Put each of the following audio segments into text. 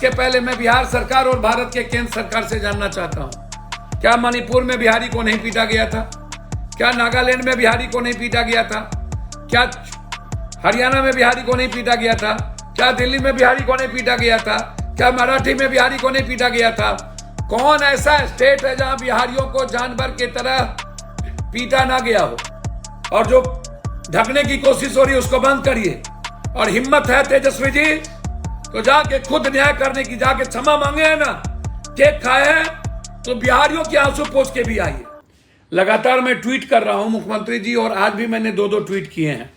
इसके पहले मैं बिहार सरकार और भारत के केंद्र सरकार से जानना चाहता हूं, क्या मणिपुर में बिहारी को नहीं पीटा गया था? क्या नागालैंड में बिहारी को नहीं पीटा गया था? क्या हरियाणा में बिहारी को नहीं पीटा गया था? क्या दिल्ली में बिहारी को नहीं पीटा गया था? क्या मराठी में बिहारी को नहीं पीटा गया था? कौन ऐसा स्टेट है जहां बिहारियों को जानवर की तरह पीटा ना गया हो? और जो ढकने की कोशिश हो रही है उसको बंद करिए। और हिम्मत है तेजस्वी जी तो जाके खुद न्याय करने की, जाके क्षमा मांगे है ना, केक खाए हैं तो बिहारियों के आंसू पोंछ के भी आइए। लगातार मैं ट्वीट कर रहा हूं मुख्यमंत्री जी, और आज भी मैंने 2-2 ट्वीट किए हैं।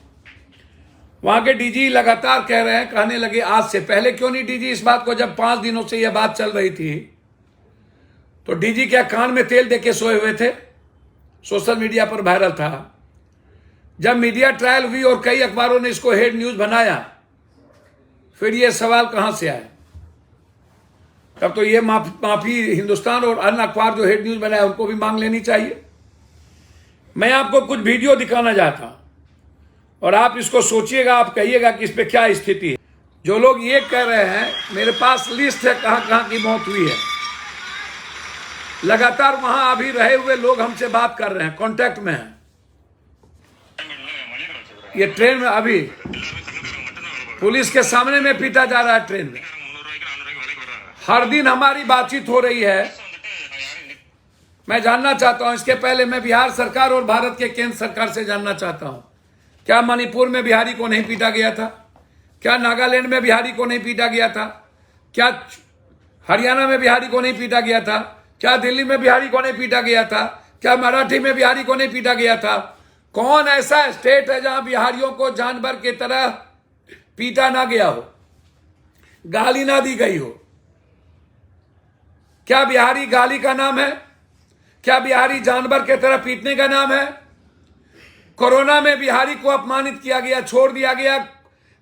वहां के डीजी लगातार कह रहे हैं, कहने लगे आज से पहले क्यों नहीं डीजी इस बात को, जब 5 दिनों से यह बात चल रही थी तो डीजी क्या कान में तेल देके सोए हुए थे? सोशल मीडिया पर वायरल था। जब मीडिया ट्रायल हुई और कई अखबारों ने इसको हेड न्यूज बनाया, फिर ये सवाल कहां से आए? तब तो ये माफी हिंदुस्तान और अन्य अखबार जो हेड न्यूज बनाया उनको भी मांग लेनी चाहिए। मैं आपको कुछ वीडियो दिखाना चाहता हूं और आप इसको सोचिएगा, आप कहिएगा कि इस पे क्या स्थिति है। जो लोग ये कह रहे हैं, मेरे पास लिस्ट है कहां कहां की मौत हुई है। लगातार वहां अभी रहे हुए लोग हमसे बात कर रहे हैं, कांटेक्ट में हैं। ये ट्रेन में अभी पुलिस के सामने में पीटा जा रहा है ट्रेन में। हर दिन हमारी बातचीत हो रही है। मैं जानना चाहता हूं, इसके पहले मैं बिहार सरकार और भारत के केंद्र सरकार से जानना चाहता हूं, क्या मणिपुर में बिहारी को नहीं पीटा गया था? क्या नागालैंड में बिहारी को नहीं पीटा गया था? क्या हरियाणा में बिहारी को नहीं पीटा गया था? क्या दिल्ली में बिहारी को नहीं पीटा गया था? क्या मराठी में बिहारी को नहीं पीटा गया था? कौन ऐसा स्टेट है जहां बिहारियों को जानवर की तरह पीटा ना गया हो, गाली ना दी गई हो? क्या बिहारी गाली का नाम है? क्या बिहारी जानवर की तरह पीटने का नाम है? कोरोना में बिहारी को अपमानित किया गया, छोड़ दिया गया।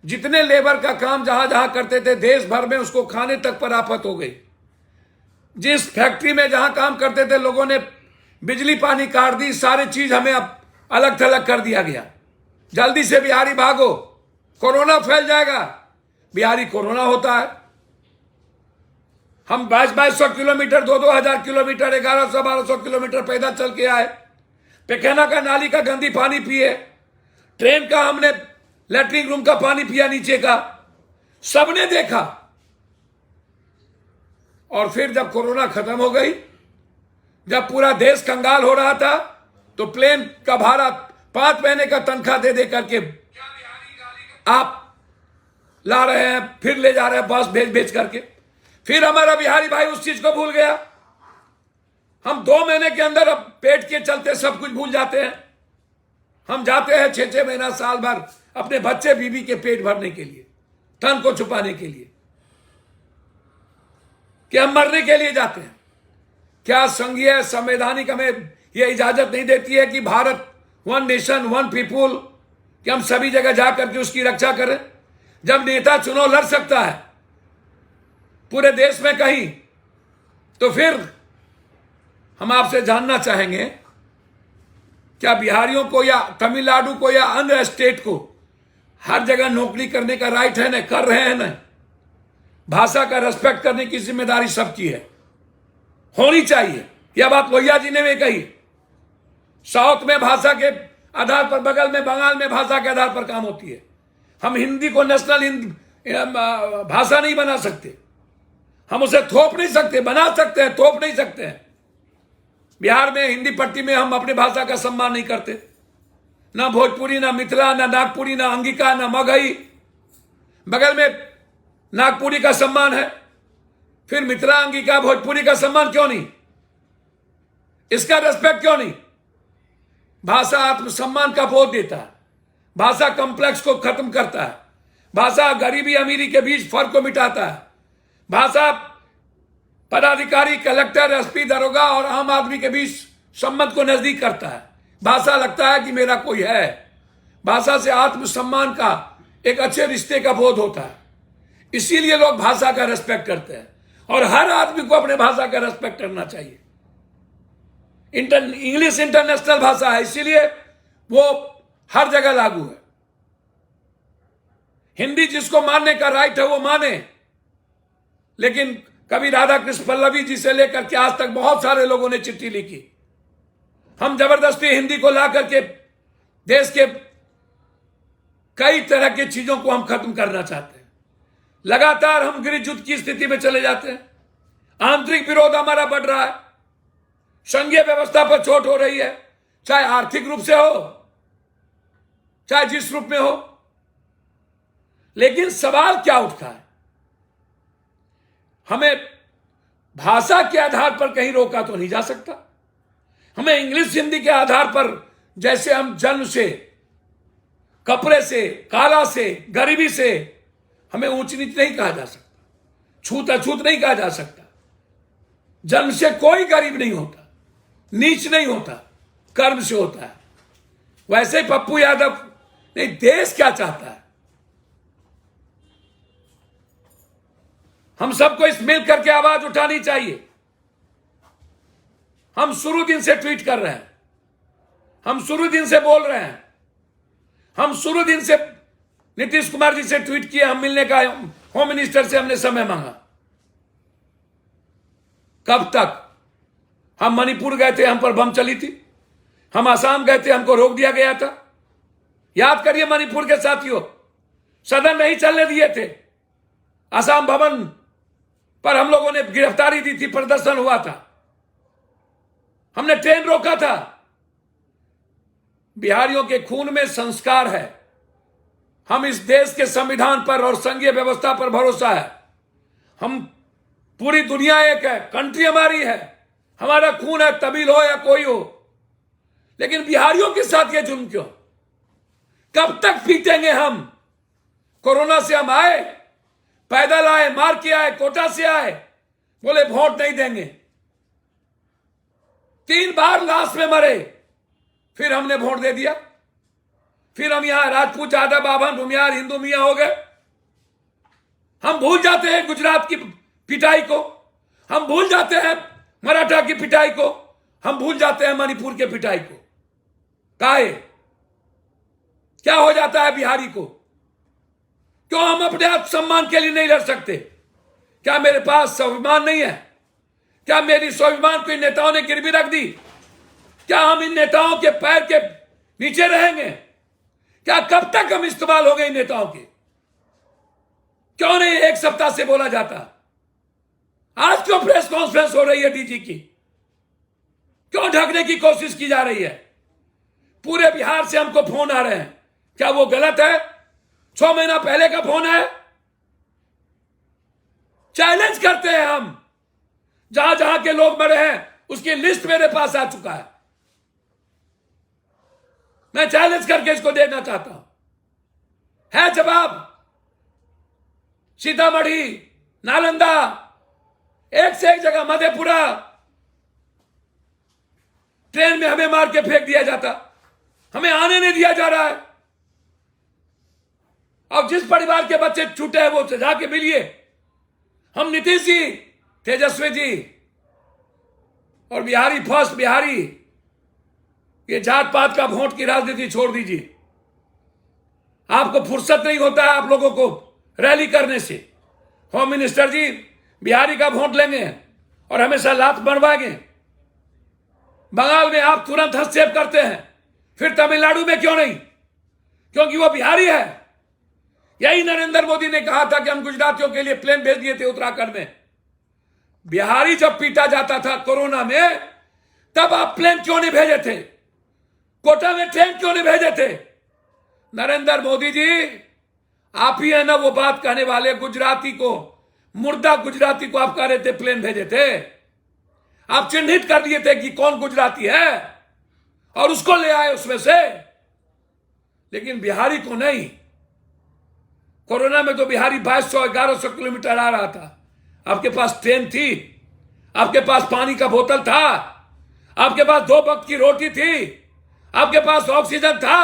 जितने लेबर का काम जहां जहां करते थे देश भर में, उसको खाने तक पर आफत हो गई। जिस फैक्ट्री में जहां काम करते थे लोगों ने बिजली पानी काट दी, सारी चीज हमें अब अलग थलग कर दिया गया। जल्दी से बिहारी भागो, कोरोना फैल जाएगा। बिहारी कोरोना होता है। हम 2200 किलोमीटर, 2-2 किलोमीटर, 1100-1200 किलोमीटर पैदल चल के आए। पैखाना का, नाली का गंदी पानी पिए, ट्रेन का हमने लैट्रिन रूम का पानी पिया नीचे का, सबने देखा। और फिर जब कोरोना खत्म हो गई, जब पूरा देश कंगाल हो रहा था, तो प्लेन का भाड़ा 5 महीने का तनख्वाह दे दे करके आप ला रहे हैं, फिर ले जा रहे हैं बस भेज भेज करके। फिर हमारा बिहारी भाई उस चीज को भूल गया। हम 2 महीने के अंदर अब पेट के चलते सब कुछ भूल जाते हैं। हम जाते हैं 6-6 महीना, साल भर अपने बच्चे बीवी के पेट भरने के लिए, तन को छुपाने के लिए, कि हम मरने के लिए जाते हैं। क्या संघीय संवैधानिक हमें यह इजाजत नहीं देती है कि Bharat one nation one people, कि हम सभी जगह जाकर के उसकी रक्षा करें? जब नेता चुनाव लड़ सकता है पूरे देश में कहीं, तो फिर हम आपसे जानना चाहेंगे, क्या बिहारियों को या तमिलनाडु को या अन्य स्टेट को हर जगह नौकरी करने का राइट है? न कर रहे हैं। न भाषा का रेस्पेक्ट करने की जिम्मेदारी सबकी है, होनी चाहिए। यह बात लोहिया जी ने भी कही। साउथ में भाषा के आधार पर, बगल में बंगाल में भाषा के आधार पर काम होती है। हम हिंदी को नेशनल भाषा नहीं बना सकते, हम उसे थोप नहीं सकते, बना सकते हैं, थोप नहीं सकते हैं। बिहार में हिंदी पट्टी में हम अपनी भाषा का सम्मान नहीं करते, ना भोजपुरी, ना मिथिला, ना नागपुरी, ना अंगिका, ना मगही। बगल में नागपुरी का सम्मान है, फिर मिथिला, अंगिका, भोजपुरी का सम्मान क्यों नहीं? इसका रेस्पेक्ट क्यों नहीं? भाषा आत्मसम्मान का बोध देता है, भाषा कॉम्प्लेक्स को खत्म करता है, भाषा गरीबी अमीरी के बीच फर्क को मिटाता है, भाषा पदाधिकारी, कलेक्टर, एसपी, दरोगा और आम आदमी के बीच संबंध को नजदीक करता है। भाषा लगता है कि मेरा कोई है। भाषा से आत्मसम्मान का, एक अच्छे रिश्ते का बोध होता है। इसीलिए लोग भाषा का रेस्पेक्ट करते हैं, और हर आदमी को अपने भाषा का रेस्पेक्ट करना चाहिए। इंग्लिश इंटरनेशनल भाषा है, इसीलिए वो हर जगह लागू है। हिंदी जिसको मानने का राइट है वो माने, लेकिन कभी राधा कृष्ण पल्लवी जी से लेकर के आज तक बहुत सारे लोगों ने चिट्ठी लिखी। हम जबरदस्ती हिंदी को ला करके देश के कई तरह की चीजों को हम खत्म करना चाहते हैं। लगातार हम गृह युद्ध की स्थिति में चले जाते हैं। आंतरिक विरोध हमारा बढ़ रहा है, संघीय व्यवस्था पर चोट हो रही है, चाहे आर्थिक रूप से हो, चाहे जिस रूप में हो। लेकिन सवाल क्या उठता है, हमें भाषा के आधार पर कहीं रोका तो नहीं जा सकता। हमें इंग्लिश हिंदी के आधार पर, जैसे हम जन्म से, कपड़े से, काला से, गरीबी से, हमें ऊंच नीच नहीं कहा जा सकता, छूत अछूत नहीं कहा जा सकता। जन्म से कोई गरीब नहीं होता, नीच नहीं होता, कर्म से होता है। वैसे ही पप्पू यादव नहीं, देश क्या चाहता है, हम सबको इस मिल करके आवाज उठानी चाहिए। हम शुरू दिन से ट्वीट कर रहे हैं, हम शुरू दिन से बोल रहे हैं, हम शुरू दिन से नीतीश कुमार जी से ट्वीट किए, हम मिलने का होम मिनिस्टर से हमने समय मांगा। कब तक? हम मणिपुर गए थे, हम पर बम चली थी। हम आसाम गए थे, हमको रोक दिया गया था। याद करिए मणिपुर के साथियों, सदन नहीं चलने दिए थे। आसाम भवन पर हम लोगों ने गिरफ्तारी दी थी, प्रदर्शन हुआ था, हमने ट्रेन रोका था। बिहारियों के खून में संस्कार है। हम इस देश के संविधान पर और संघीय व्यवस्था पर भरोसा है। हम, पूरी दुनिया एक है, कंट्री हमारी है, हमारा खून है, तमिल हो या कोई हो। लेकिन बिहारियों के साथ ये जुल्म क्यों? कब तक पीटेंगे हम? कोरोना से हम आए, पैदल आए, मार के आए, कोटा से आए, बोले वोट नहीं देंगे। 3 बार लाश में मरे, फिर हमने वोट दे दिया। फिर हम यहां राजपूत, यादव, बाभन, भूमियार, हिंदू मियां हो गए। हम भूल जाते हैं गुजरात की पिटाई को, हम भूल जाते हैं मराठा की पिटाई को, हम भूल जाते हैं मणिपुर के पिटाई को। काहे? क्या हो जाता है बिहारी को? क्यों हम अपने आत्मसम्मान के लिए नहीं लड़ सकते? क्या मेरे पास स्वाभिमान नहीं है? क्या मेरी स्वाभिमान को इन नेताओं ने गिरवी रख दी? क्या हम इन नेताओं के पैर के नीचे रहेंगे? क्या कब तक हम इस्तेमाल हो गए इन नेताओं के? क्यों नहीं 1 सप्ताह से बोला जाता? आज क्यों प्रेस कॉन्फ्रेंस हो रही है डीजी की? क्यों ढकने की कोशिश की जा रही है? पूरे बिहार से हमको फोन आ रहे हैं, क्या वो गलत है? 6 महीना पहले का फोन है। चैलेंज करते हैं हम, जहां जहां के लोग मरे हैं उसकी लिस्ट मेरे पास आ चुका है। मैं चैलेंज करके इसको देना चाहता हूं। है जवाब। सीतामढ़ी, नालंदा, एक से एक जगह, मधेपुरा, ट्रेन में हमें मार के फेंक दिया जाता, हमें आने नहीं दिया जा रहा है। अब जिस परिवार के बच्चे छूटे हैं वो जाके मिलिए। हम नीतीश जी, तेजस्वी जी और बिहारी फर्स्ट बिहारी, ये जात पात का वोट की राजनीति छोड़ दीजिए। आपको फुर्सत नहीं होता है आप लोगों को रैली करने से। होम मिनिस्टर जी बिहारी का वोट लेंगे और हमेशा लात बनवाएंगे। बंगाल में आप तुरंत हस्तक्षेप करते हैं, फिर तमिलनाडु में क्यों नहीं? क्योंकि वो बिहारी है। यही नरेंद्र मोदी ने कहा था कि हम गुजरातियों के लिए प्लेन भेज दिए थे उत्तराखंड में। बिहारी जब पीटा जाता था कोरोना में, तब आप प्लेन क्यों नहीं भेजे थे? कोटा में ट्रेन क्यों नहीं भेजे थे? नरेंद्र मोदी जी, आप ही है ना वो बात कहने वाले, गुजराती को, मुर्दा गुजराती को आप कह रहे थे प्लेन भेजे थे। आप चिन्हित कर दिए थे कि कौन गुजराती है और उसको ले आए उसमें से, लेकिन बिहारी को नहीं। कोरोना में तो बिहारी 2200-1100 किलोमीटर आ रहा था। आपके पास ट्रेन थी, आपके पास पानी का बोतल था, आपके पास 2 वक्त की रोटी थी, आपके पास ऑक्सीजन था।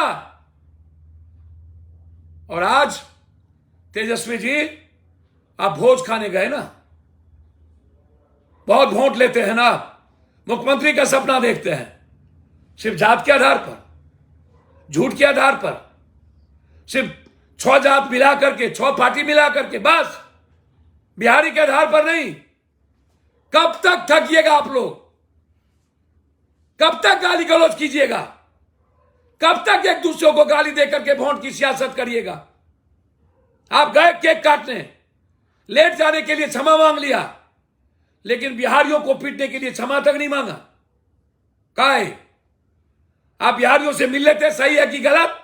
और आज तेजस्वी जी, आप भोज खाने गए ना, बहुत वोट लेते हैं ना, मुख्यमंत्री का सपना देखते हैं, सिर्फ जात के आधार पर, झूठ के आधार पर, सिर्फ 6 जात मिला करके, 6 पार्टी मिला करके, बस बिहारी के आधार पर नहीं। कब तक ठगिएगा आप लोग? कब तक गाली गलौज कीजिएगा? कब तक एक दूसरे को गाली देकर के वोट की सियासत करिएगा? आप गए केक काटने, लेट जाने के लिए क्षमा मांग लिया, लेकिन बिहारियों को पीटने के लिए क्षमा तक नहीं मांगा। काहे? आप बिहारियों से मिल लेते, सही है कि गलत?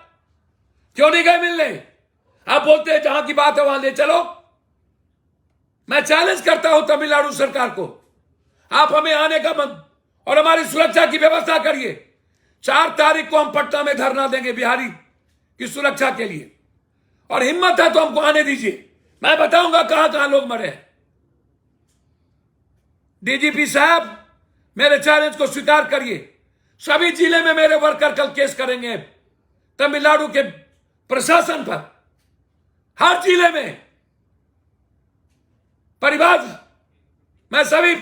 क्यों नहीं गए मिलने? आप बोलते हैं जहां की बात है वहां ले चलो। मैं चैलेंज करता हूं तमिलनाडु सरकार को, आप हमें आने का मन और हमारी सुरक्षा की व्यवस्था करिए। 4 तारीख को हम पटना में धरना देंगे बिहारी की सुरक्षा के लिए, और हिम्मत है तो हमको आने दीजिए। मैं बताऊंगा कहां कहां लोग मरे हैं। डीजीपी साहब, मेरे चैलेंज को स्वीकार करिए। सभी जिले में मेरे वर्कर कल केस करेंगे तमिलनाडु के प्रशासन पर, हर जिले में। परिवार, मैं सभी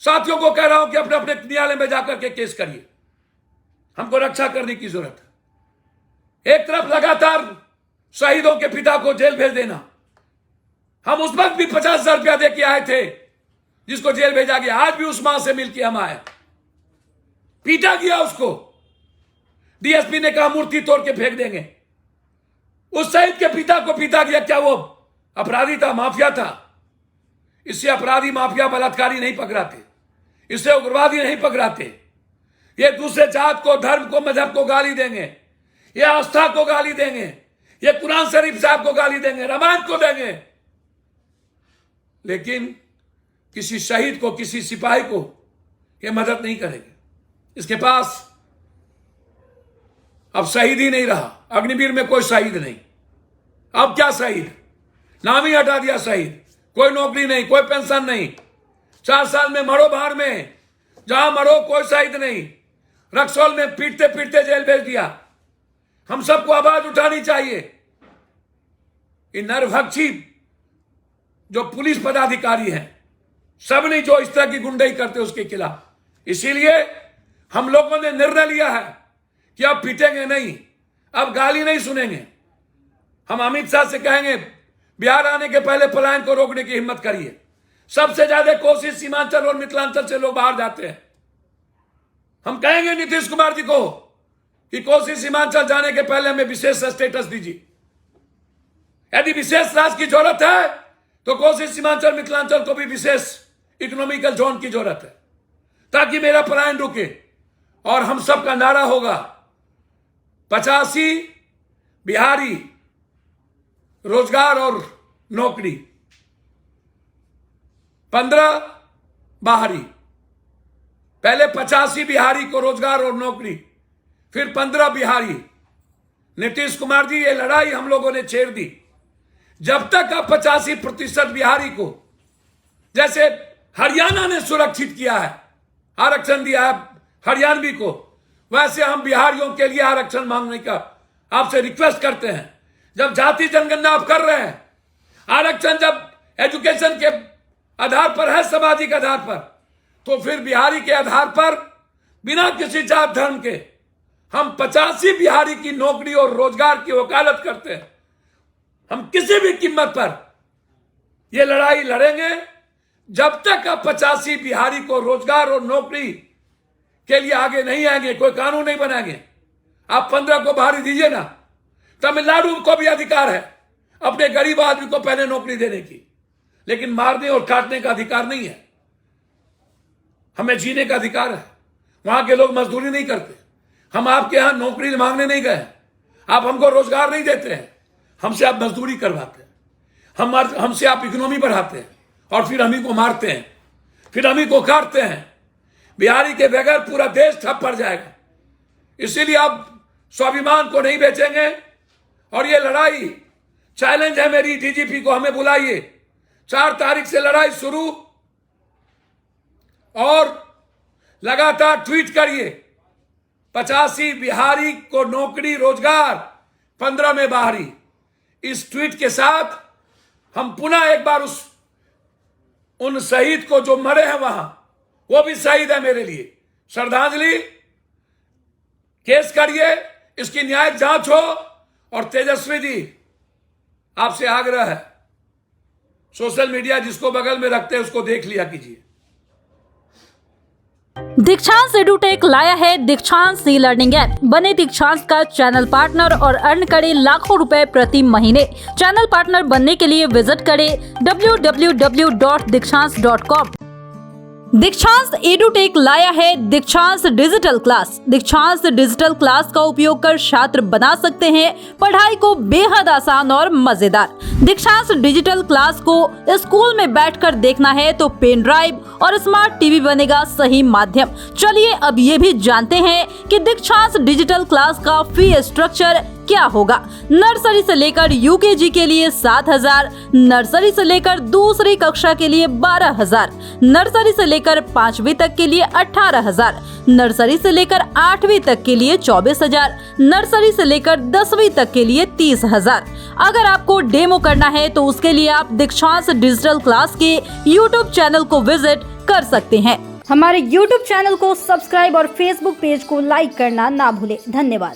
साथियों को कह रहा हूं कि अपने अपने न्यायालय में जाकर के केस करिए। हमको रक्षा करने की जरूरत है। एक तरफ लगातार शहीदों के पिता को जेल भेज देना, हम उस वक्त भी 50,000 रुपया दे के आए थे जिसको जेल भेजा गया। आज भी उस मां से मिलकर हम आए, पीटा गया उसको। डीएसपी ने कहा मूर्ति तोड़ के फेंक देंगे। उस शहीद के पिता को पीटा गया। क्या वो अपराधी था? माफिया था? इससे अपराधी, माफिया, बलात्कारी नहीं पकड़ाते, इससे उग्रवादी नहीं पकड़ाते। ये दूसरे जात को, धर्म को, मजहब को गाली देंगे, ये आस्था को गाली देंगे, ये कुरान शरीफ साहब को गाली देंगे, रामायण को देंगे, लेकिन किसी शहीद को, किसी सिपाही को ये मदद नहीं करेंगे। इसके पास अब शहीद ही नहीं रहा। अग्निवीर में कोई शहीद नहीं। अब क्या शहीद? नाम ही हटा दिया शहीद। कोई नौकरी नहीं, कोई पेंशन नहीं। 4 साल में मरो बाहर में, जहां मरो, कोई शहीद नहीं। रक्सौल में पीटते पीटते जेल भेज दिया। हम सबको आवाज उठानी चाहिए। ये नरभक्षी जो पुलिस पदाधिकारी हैं, सब नहीं, जो इस तरह की गुंडाई करते उसके खिलाफ। इसीलिए हम लोगों ने निर्णय लिया है कि अब पीटेंगे नहीं, अब गाली नहीं सुनेंगे। हम अमित शाह से कहेंगे बिहार आने के पहले पलायन को रोकने की हिम्मत करिए। सबसे ज्यादा कोशिश सीमांचल और मिथिलांचल से लोग बाहर जाते हैं। हम कहेंगे नीतीश कुमार जी को कि कोशिश सीमांचल जाने के पहले हमें विशेष स्टेटस दीजिए। यदि विशेष राज्य की जरूरत है तो कोशिश सीमांचल, मिथिलांचल को भी विशेष इकोनॉमिकल जोन की जरूरत है, ताकि मेरा पलायन रुके। और हम सबका नारा होगा 85 बिहारी, रोजगार और नौकरी, 15 बाहरी। पहले 85 बिहारी को रोजगार और नौकरी, फिर 15 बिहारी। नीतीश कुमार जी, ये लड़ाई हम लोगों ने छेड़ दी। जब तक आप 85% बिहारी को, जैसे हरियाणा ने सुरक्षित किया है, आरक्षण दिया है हरियाणवी को, वैसे हम बिहारियों के लिए आरक्षण मांगने का आपसे रिक्वेस्ट करते हैं। जब जाति जनगणना आप कर रहे हैं, आरक्षण जब एजुकेशन के आधार पर है, सामाजिक आधार पर, तो फिर बिहारी के आधार पर, बिना किसी जात धर्म के, हम 85 बिहारी की नौकरी और रोजगार की वकालत करते हैं। हम किसी भी कीमत पर यह लड़ाई लड़ेंगे। जब तक आप 85 बिहारी को रोजगार और नौकरी के लिए आगे नहीं आएंगे, कोई कानून नहीं बनाएंगे। आप 15 को बाहरी दीजिए ना। तमिलनाडु को भी अधिकार है अपने गरीब आदमी को पहले नौकरी देने की, लेकिन मारने और काटने का अधिकार नहीं है। हमें जीने का अधिकार है। वहां के लोग मजदूरी नहीं करते। हम आपके यहां नौकरी मांगने नहीं गए, आप हमको रोजगार नहीं देते हैं, हमसे आप मजदूरी करवाते हैं, हमसे आप इकोनॉमी बढ़ाते हैं, और फिर हम ही को मारते हैं, फिर हम ही को काटते हैं। बिहारी के बगैर पूरा देश ठप पड़ जाएगा। इसीलिए आप स्वाभिमान को नहीं बेचेंगे। और ये लड़ाई, चैलेंज है मेरी डीजीपी को, हमें बुलाइए। 4 तारीख से लड़ाई शुरू, और लगातार ट्वीट करिए 85 बिहारी को नौकरी, रोजगार, 15 में बाहरी। इस ट्वीट के साथ हम पुनः एक बार उन शहीद को जो मरे हैं वहां, वो भी शहीद है मेरे लिए, श्रद्धांजलि केस करिए, इसकी न्यायिक जांच हो। और तेजस्वी जी, आपसे आग्रह है, सोशल मीडिया जिसको बगल में रखते हैं उसको देख लिया कीजिए। दीक्षांत एडुटेक लाया है दीक्षांत ई लर्निंग ऐप। बने दीक्षांत का चैनल पार्टनर और अर्न करें लाखों रुपए प्रति महीने। चैनल पार्टनर बनने के लिए विजिट करें www.dikshans.com। दीक्षांत एडुटेक लाया है दीक्षांत डिजिटल क्लास। दीक्षांत डिजिटल क्लास का उपयोग कर छात्र बना सकते हैं पढ़ाई को बेहद आसान और मजेदार। दीक्षांत डिजिटल क्लास को स्कूल में बैठकर देखना है तो पेन ड्राइव और स्मार्ट टीवी बनेगा सही माध्यम। चलिए अब ये भी जानते हैं कि दीक्षांत डिजिटल क्लास का फी स्ट्रक्चर क्या होगा। नर्सरी से लेकर यूकेजी के लिए 7,000, नर्सरी से लेकर दूसरी कक्षा के लिए 12,000, नर्सरी से लेकर 5वीं तक के लिए 18,000, नर्सरी से लेकर 8वीं तक के लिए 24,000, नर्सरी से लेकर 10वीं तक के लिए 30,000। अगर आपको डेमो करना है तो उसके लिए आप दीक्षांत डिजिटल क्लास के यूट्यूब चैनल को विजिट कर सकते हैं। हमारे यूट्यूब चैनल को सब्सक्राइब और फेसबुक पेज को लाइक करना ना भूले। धन्यवाद।